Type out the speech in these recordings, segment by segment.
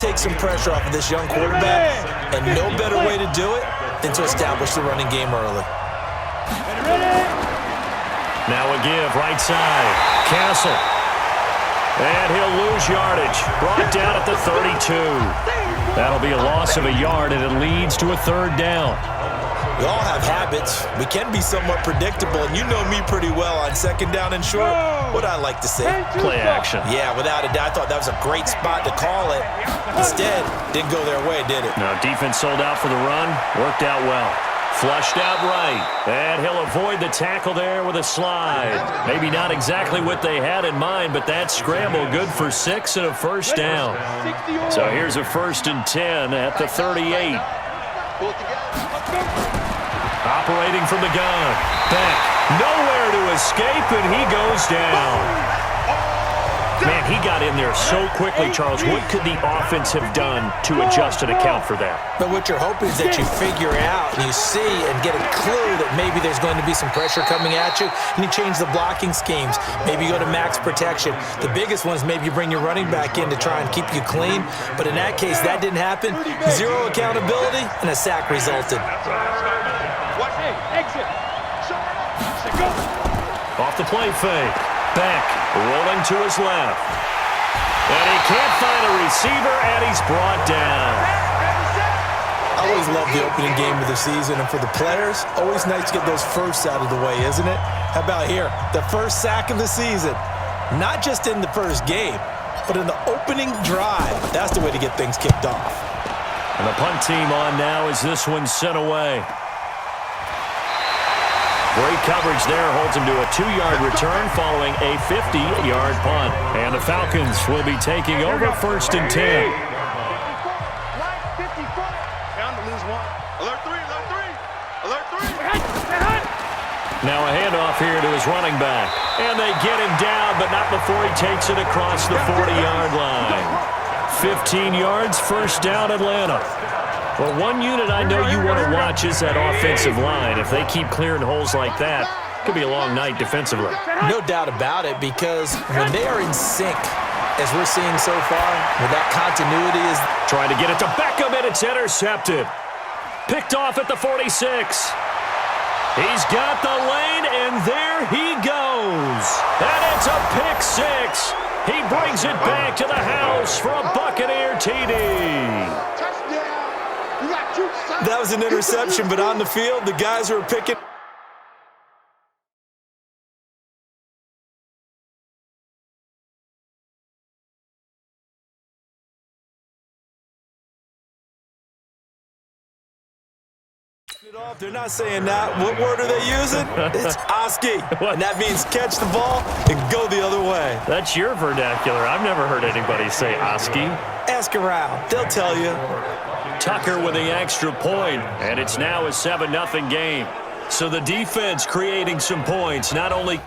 Take some pressure off of this young quarterback, and no better way to do it than to establish the running game early. Now a give, right side. Castle. And he'll lose yardage. Brought down at the 32. That'll be a loss of a yard, and it leads to a third down. We all have habits. We can be somewhat predictable, and you know me pretty well on second down and short. What I like to say? Play action. Yeah, without a doubt. I thought that was a great spot to call it. Instead, didn't go their way, did it? No, defense sold out for the run. Worked out well. Flushed out right. And he'll avoid the tackle there with a slide. Maybe not exactly what they had in mind, but that scramble good for 6 and a first down. So here's a 1st and 10 at the 38. Operating from the gun. Beck. Nowhere to escape, and he goes down. Man, he got in there so quickly, Charles. What could the offense have done to adjust and account for that? But what you're hoping is that you figure out, and you see and get a clue that maybe there's going to be some pressure coming at you, and you change the blocking schemes. Maybe you go to max protection. The biggest one is maybe you bring your running back in to try and keep you clean. But in that case, that didn't happen. Zero accountability, and a sack resulted. Off the play fake. Beck rolling to his left. And he can't find a receiver, and he's brought down. I always love the opening game of the season, and for the players, always nice to get those firsts out of the way, isn't it? How about here? The first sack of the season. Not just in the first game, but in the opening drive. That's the way to get things kicked off. And the punt team on now as this one's sent away. Great coverage there, holds him to a 2-yard return following a 50-yard punt. And the Falcons will be taking over 1st and 10. Now a handoff here to his running back. And they get him down, but not before he takes it across the 40-yard line. 15 yards, 1st down, Atlanta. Well, one unit I know you want to watch is that offensive line. If they keep clearing holes like that, it could be a long night defensively. No doubt about it, because when they are in sync, as we're seeing so far, with that continuity is... Trying to get it to Beckham, and it's intercepted. Picked off at the 46. He's got the lane, and there he goes. And it's a pick 6. He brings it back to the house for a Buccaneer TD. That was an interception, but on the field, the guys who were picking it off. They're not saying that. What word are they using? It's Oski, and that means catch the ball and go the other way. That's your vernacular. I've never heard anybody say Oski. Ask around. They'll tell you. Tucker with the extra point, and it's now a 7-0 game. So the defense creating some points, not only...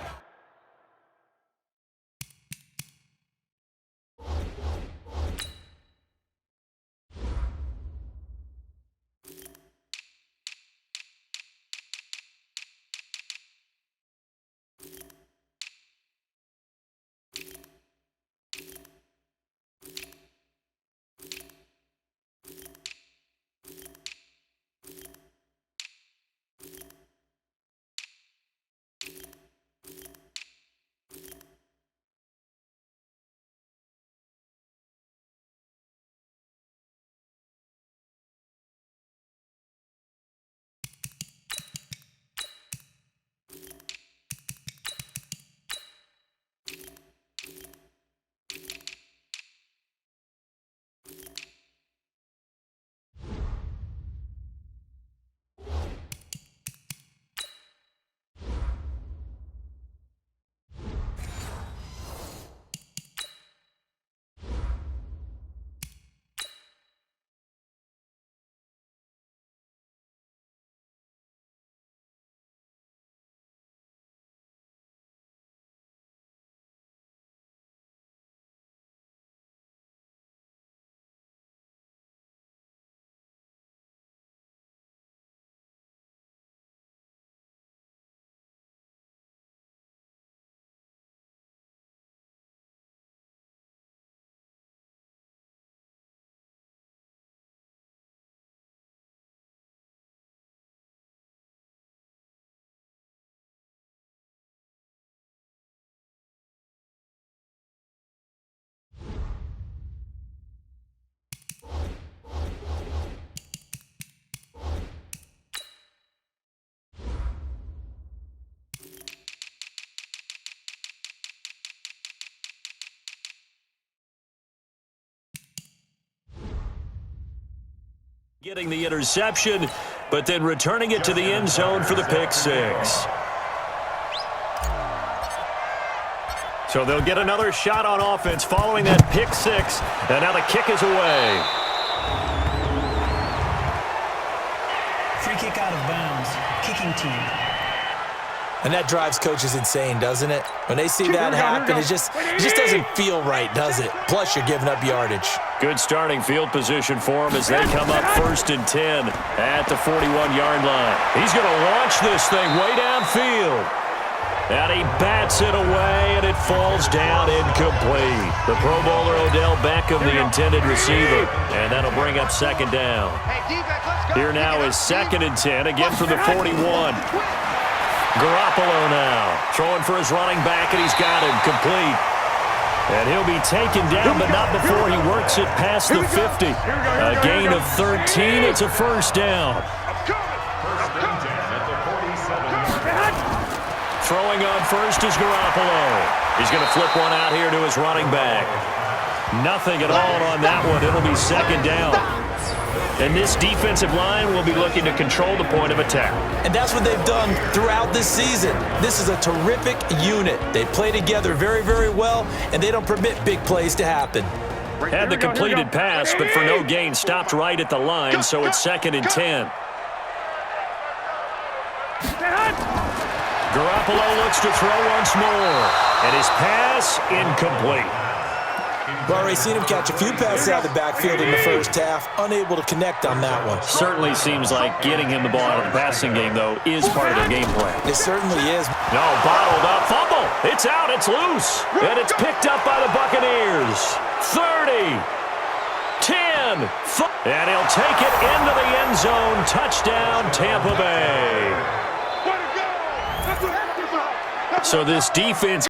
Getting the interception, but then returning it to the end zone for the pick six. So they'll get another shot on offense following that pick six, and now the kick is away. Free kick out of bounds, kicking team. And that drives coaches insane, doesn't it? When they see that happen, it just doesn't feel right, does it? Plus, you're giving up yardage. Good starting field position for him as they come up 1st and 10 at the 41-yard line. He's going to launch this thing way downfield. And he bats it away, and it falls down incomplete. The Pro Bowler Odell Beckham, the intended receiver, and that'll bring up 2nd down. Here now is 2nd and 10, again from the 41. Garoppolo now throwing for his running back, and he's got him complete. And he'll be taken down, but not before he works it past the 50. A gain of 13. It's a 1st down. Throwing on first is Garoppolo. He's going to flip one out here to his running back. Nothing at all on that one. It'll be 2nd down. And this defensive line will be looking to control the point of attack. And that's what they've done throughout this season. This is a terrific unit. They play together very, very well, and they don't permit big plays to happen. Had the completed pass, but for no gain, stopped right at the line, so it's 2nd and 10. Garoppolo looks to throw once more, and his pass incomplete. We've already seen him catch a few passes out of the backfield in the first half, unable to connect on that one. Certainly seems like getting him the ball out of the passing game, though, is part of their game plan. It certainly is. No, bottled up, fumble. It's out, it's loose, and it's picked up by the Buccaneers. 30, 10, and he'll take it into the end zone. Touchdown, Tampa Bay. So this defense